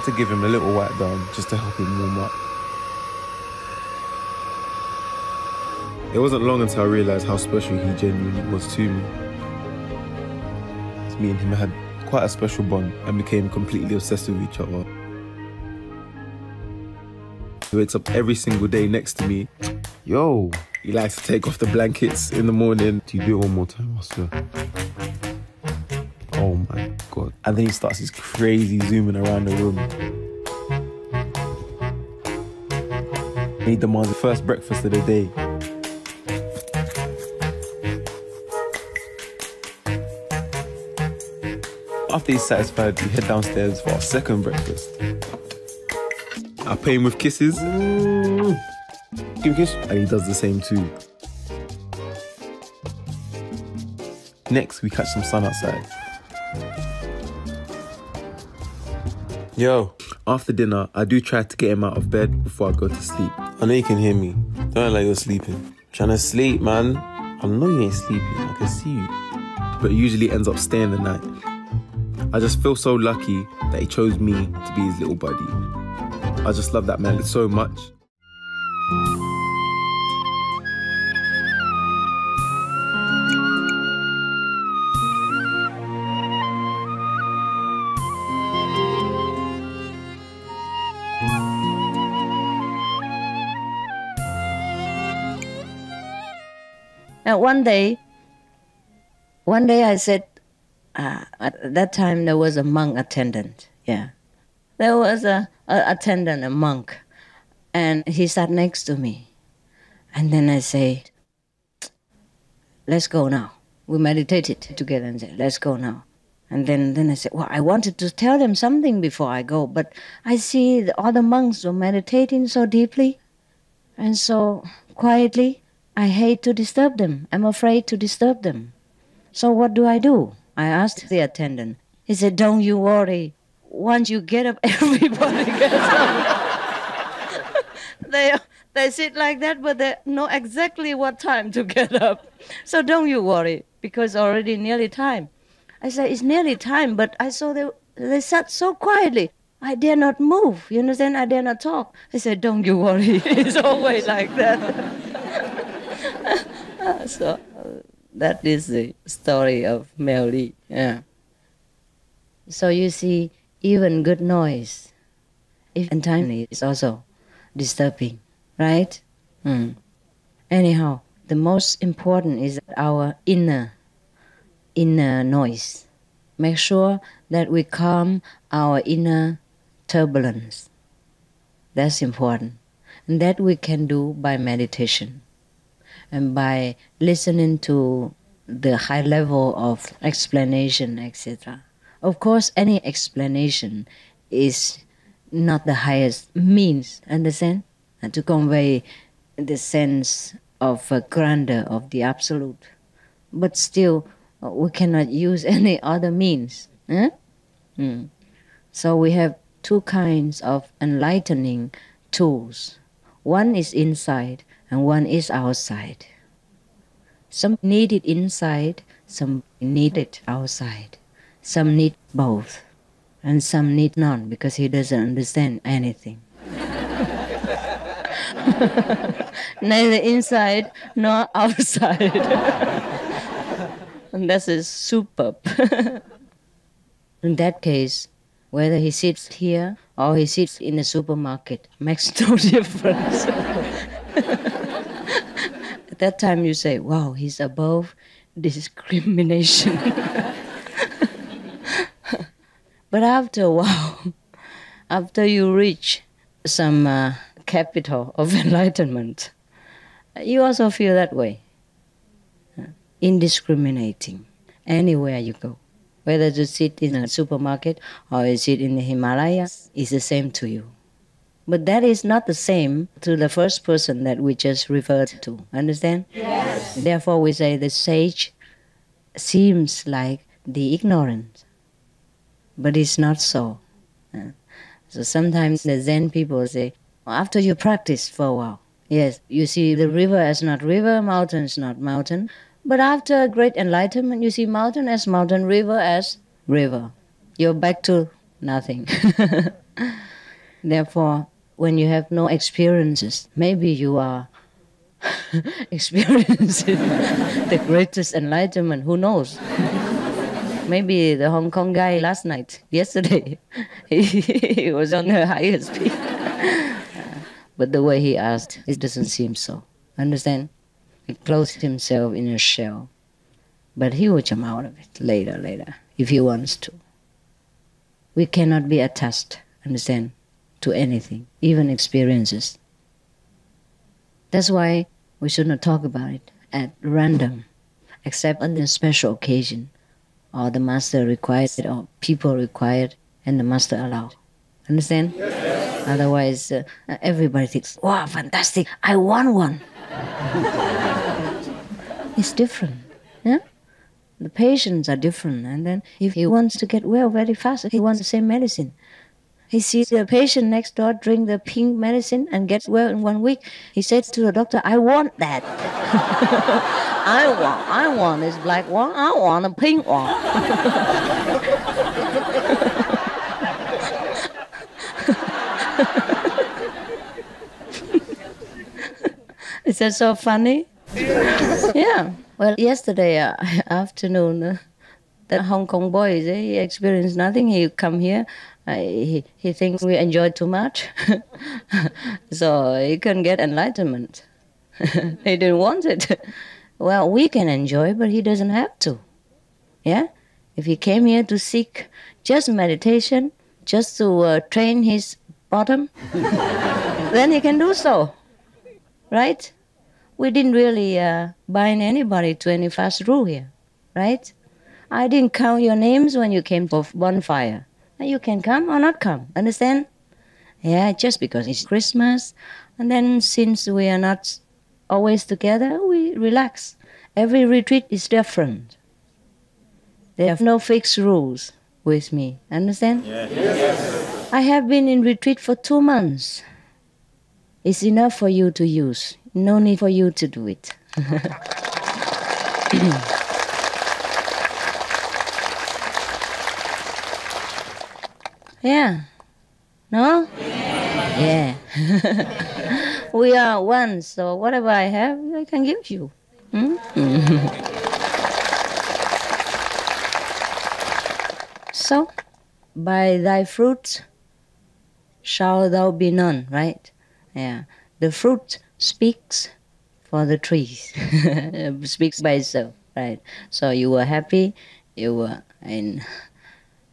had to give him a little wipe down just to help him warm up. It wasn't long until I realised how special he genuinely was to me. Me and him had quite a special bond and became completely obsessed with each other. He wakes up every single day next to me. Yo! He likes to take off the blankets in the morning. Do you do it one more time, Oscar? Oh my God. And then he starts his crazy zooming around the room. He demands the first breakfast of the day. After he's satisfied, we head downstairs for our second breakfast. I pay him with kisses. Give me a kiss. And he does the same too. Next, we catch some sun outside. Yo. After dinner, I do try to get him out of bed before I go to sleep. I know you can hear me. Don't act like you're sleeping. Trying to sleep, man. I know you ain't sleeping. I can see you. But he usually ends up staying the night. I just feel so lucky that he chose me to be his little buddy. I just love that man so much. And one day I said, at that time there was a monk attendant, yeah. There was a attendant, a monk, and he sat next to me. And then I said, let's go now. We meditated together and said, let's go now. And then I said, well, I wanted to tell them something before I go, but I see the other monks were meditating so deeply and so quietly. I hate to disturb them. I'm afraid to disturb them. So what do? I asked the attendant. He said, don't you worry. Once you get up, everybody gets up. They sit like that, but they know exactly what time to get up. So don't you worry, because already nearly time. I said, it's nearly time, but I saw they sat so quietly. I dare not move, you understand? I dare not talk. I said, don't you worry. It's always like that. So that is the story of Mel Lee. Yeah. So you see, even good noise, if untimely, is also disturbing, right? Anyhow, the most important is our inner noise. Make sure that we calm our inner turbulence. That's important. And that we can do by meditation and by listening to the high level of explanation, etc. Of course, any explanation is not the highest means, understand? And to convey the sense of grandeur of the absolute. But still, we cannot use any other means. So we have two kinds of enlightening tools. One is inside and one is outside. Some need it inside, some need it outside. Some need both, and some need none because he doesn't understand anything. Neither inside nor outside. And that is superb. In that case, whether he sits here or he sits in the supermarket makes no difference. At that time you say, wow, he's above discrimination. But after a while, after you reach some capital of enlightenment, you also feel that way. Indiscriminating, anywhere you go. Whether you sit in a supermarket or you sit in the Himalayas, it's the same to you. But that is not the same to the first person that we just referred to. Understand? Yes. Therefore we say the sage seems like the ignorant. But it's not so. So sometimes the Zen people say, after you practice for a while, yes, you see the river as not river, mountain is not mountain. But after great enlightenment, you see mountain as mountain, river as river. You're back to nothing. Therefore, when you have no experiences, maybe you are experiencing the greatest enlightenment. Who knows? Maybe the Hong Kong guy yesterday, he was on the highest peak. But the way he asked, it doesn't seem so. Understand? He closed himself in a shell. But he will come out of it later, if he wants to. We cannot be attached, understand, to anything, even experiences. That's why we should not talk about it at random, except on a special occasion, or the master requires it, or people require it, and the master allows. Understand? Yes. Otherwise, everybody thinks, wow, fantastic, I want one. It's different. Yeah? The patients are different, and then if he wants to get well very fast, he wants the same medicine. He sees the patient next door drink the pink medicine and gets well in 1 week. He says to the doctor, I want that. I want this black one. I want a pink one. Is that so funny? Yeah. Well, yesterday afternoon, the Hong Kong boys, he experienced nothing. He come here. He thinks we enjoy too much. So he can get enlightenment. He didn't want it. Well, we can enjoy, but he doesn't have to. Yeah? If he came here to seek just meditation, just to train his bottom, then he can do so. Right? We didn't really bind anybody to any fast rule here. Right? I didn't count your names when you came for bonfire. You can come or not come. Understand? Yeah, just because it's Christmas. And then since we are not always together, we relax. Every retreat is different. There are no fixed rules with me. Understand? Yes. I have been in retreat for 2 months. It's enough for you to use. No need for you to do it. Yeah. No? Yeah. We are one, so whatever I have, I can give you. So, by thy fruits shall thou be known, right? Yeah. The fruit speaks for the trees. Speaks by itself, right? So you were happy, you were in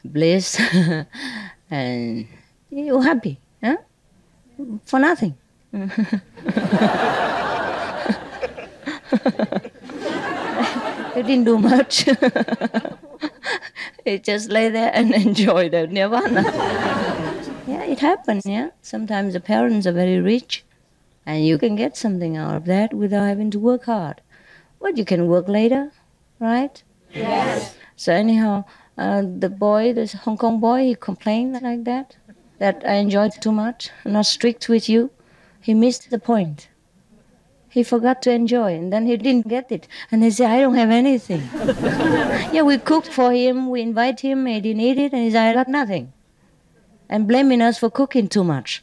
bliss, and you were happy, huh? For nothing. You didn't do much. You just lay there and enjoy the nirvana. Yeah, it happens, yeah. Sometimes the parents are very rich, and you can get something out of that without having to work hard. But you can work later, right? Yes. So anyhow, the boy, this Hong Kong boy, he complained like that I enjoyed too much, not strict with you. He missed the point. He forgot to enjoy, and then he didn't get it. And he said, I don't have anything. Yeah, we cooked for him, we invite him, he didn't eat it, and he said, I got nothing. And blaming us for cooking too much.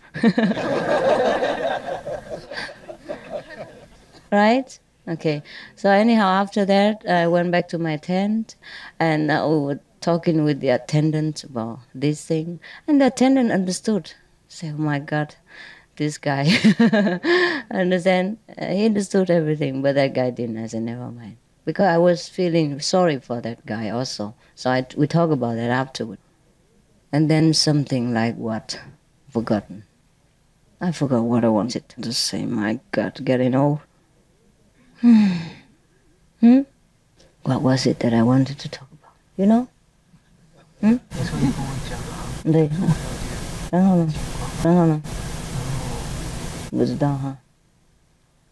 Right? Okay. So anyhow, after that, I went back to my tent, and we were talking with the attendant about this thing. And the attendant understood. Said, oh my God, this guy. Understand? He understood everything, but that guy didn't. I said, never mind. Because I was feeling sorry for that guy also. So we talk about that afterward. And then something like what? Forgotten. I forgot what I wanted to say. My God, getting old. What was it that I wanted to talk about? You know? Đây.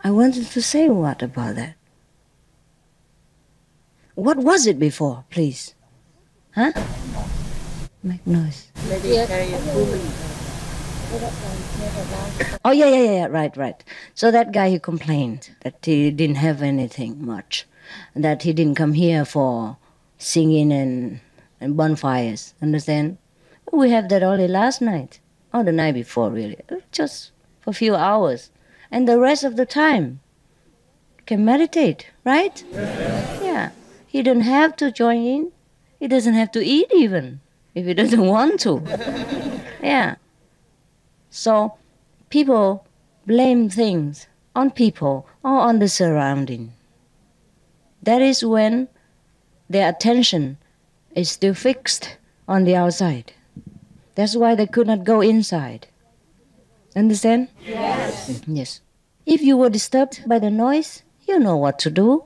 I wanted to say what about that? What was it before, please? Huh? Make noise. Oh, yeah, right. So that guy, he complained that he didn't have anything much, that he didn't come here for singing and bonfires, understand? We have that only last night, or the night before, really, just for a few hours. And the rest of the time, you can meditate, right? Yeah. He doesn't have to join in. He doesn't have to eat even, if he doesn't want to. Yeah. So people blame things on people or on the surrounding. That is when their attention is still fixed on the outside. That's why they could not go inside. Understand? Yes. Yes. If you were disturbed by the noise, you know what to do.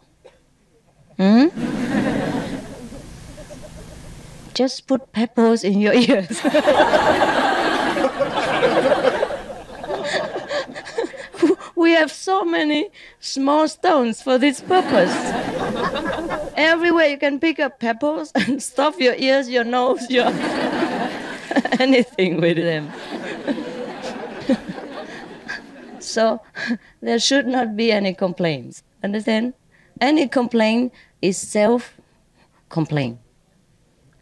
Just put pebbles in your ears. We have so many small stones for this purpose. Everywhere you can pick up pebbles and stuff your ears, your nose, your anything with them. So there should not be any complaints. Understand? Any complaint is self-complaint.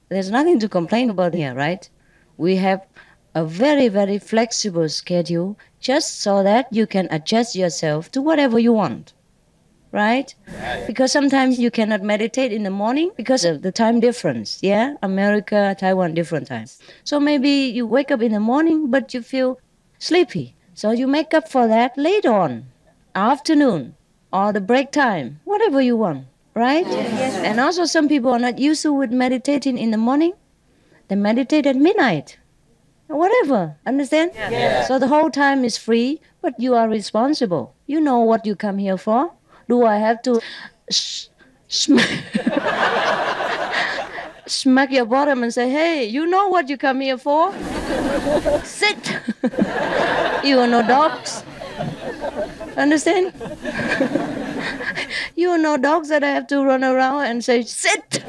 There's nothing to complain about here, right? We have a very, very flexible schedule just so that you can adjust yourself to whatever you want, right? Because sometimes you cannot meditate in the morning because of the time difference, yeah? America, Taiwan, different times. So maybe you wake up in the morning, but you feel sleepy. So you make up for that later on, afternoon, or the break time, whatever you want, right? Yes. And also some people are not used to with meditating in the morning. They meditate at midnight. Whatever, understand? Yes. So the whole time is free, but you are responsible. You know what you come here for. Do I have to smack your bottom and say, hey, you know what you come here for? Sit. You are no dogs. Understand? You are no dogs that I have to run around and say, sit.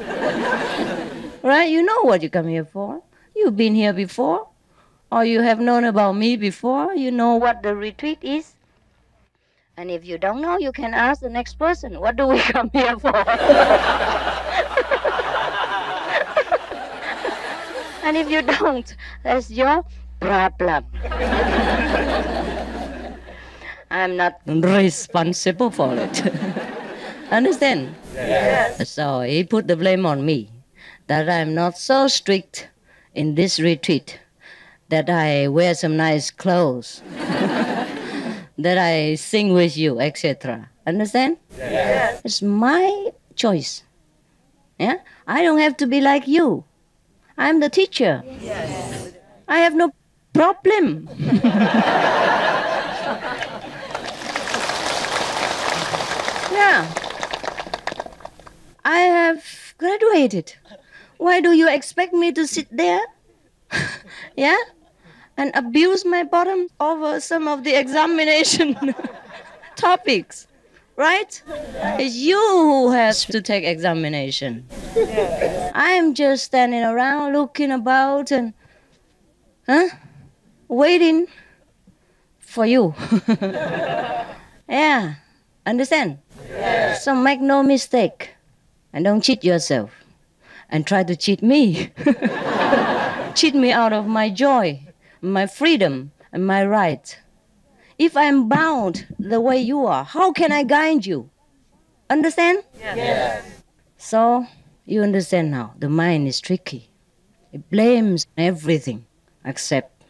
Right? You know what you come here for. You've been here before. Or you have known about me before. You know what the retreat is. And if you don't know, you can ask the next person, what do we come here for? And if you don't, that's your problem. I'm not responsible for it. Understand? Yes. So he put the blame on me, that I'm not so strict in this retreat, that I wear some nice clothes, that I sing with you, etc. Understand? Yes. It's my choice. Yeah? I don't have to be like you. I'm the teacher. Yes. I have no problem. Yeah. I have graduated. Why do you expect me to sit there? Yeah? And abuse my bottom over some of the examination topics, right? It's you who has to take examination. I'm just standing around looking about and waiting for you. Yeah, understand? Yes. So make no mistake and don't cheat yourself and try to cheat me. Cheat me out of my joy, my freedom, and my right. If I'm bound the way you are, how can I guide you? Understand? Yes. So, you understand now, the mind is tricky. It blames everything except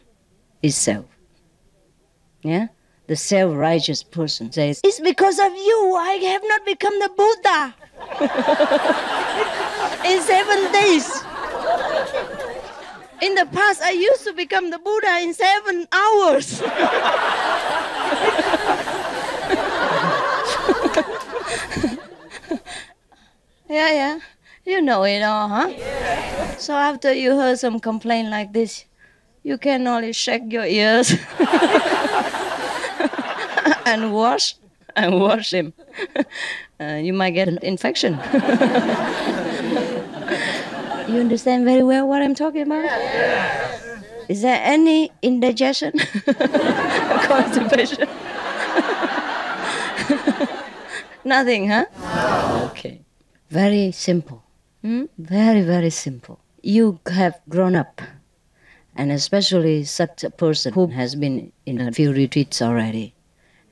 itself. Yeah? The self-righteous person says, it's because of you I have not become the Buddha. In 7 days. In the past, I used to become the Buddha in 7 hours. Yeah. You know it all, huh? Yes. So after you heard some complaint like this, you can only shake your ears and wash him. You might get an infection. You understand very well what I'm talking about? Yes. Is there any indigestion? Constipation? Nothing, huh? Okay. Very simple. Very, very simple. You have grown up And especially such a person who has been in a few retreats already.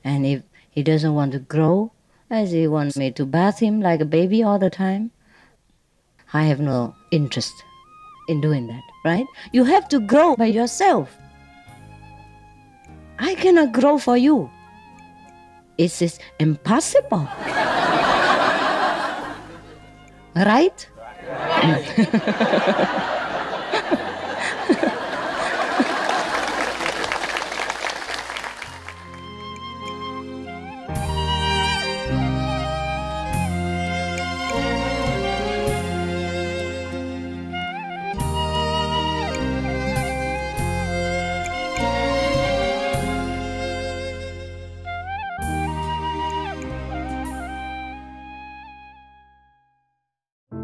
And if he doesn't want to grow, as he wants me to bath him like a baby all the time, I have no interest in doing that, right? You have to grow by yourself. I cannot grow for you. It is impossible. Right?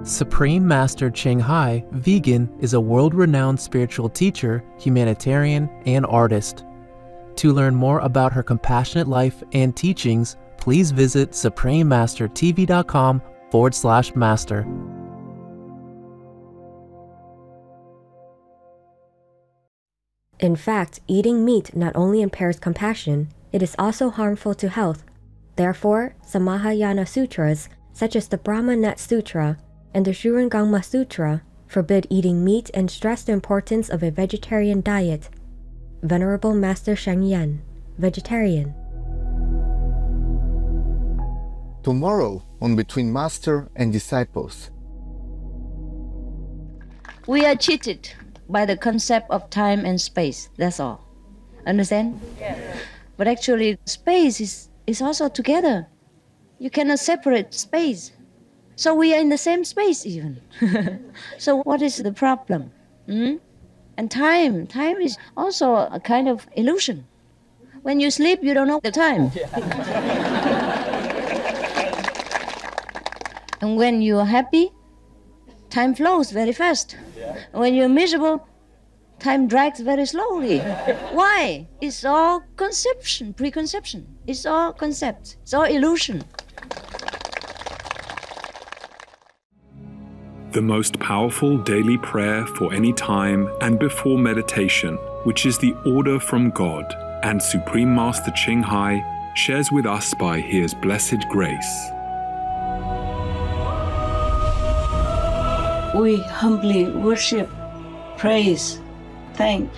Supreme Master CHINGHAI, vegan, is a world-renowned spiritual teacher, humanitarian, and artist. To learn more about her compassionate life and teachings, please visit suprememastertv.com/master. In fact, eating meat not only impairs compassion, it is also harmful to health. Therefore, some Mahayana sutras, such as the Brahmanet Sutra and the Shurangama Sutra, forbid eating meat and stress the importance of a vegetarian diet. Venerable Master Sheng Yen, vegetarian. Tomorrow on Between Master and Disciples. We are cheated by the concept of time and space, that's all. Understand? Yeah. But actually, space is also together. You cannot separate space. So we are in the same space even. So what is the problem? And time is also a kind of illusion. When you sleep, you don't know the time. And when you are happy, time flows very fast. When you're miserable, time drags very slowly. Why? It's all conception, preconception. It's all concept. It's all illusion. The most powerful daily prayer for any time and before meditation, which is the order from God, and Supreme Master CHINGHAI shares with us by His blessed grace. We humbly worship, praise, thank,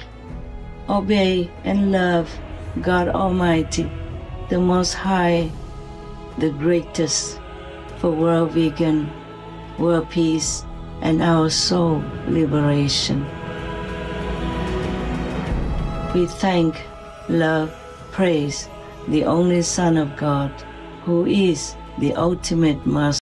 obey, and love God Almighty, the Most High, the greatest, for world vegan, world peace, and our soul liberation. We thank, love, praise the only Son of God, who is the ultimate Master.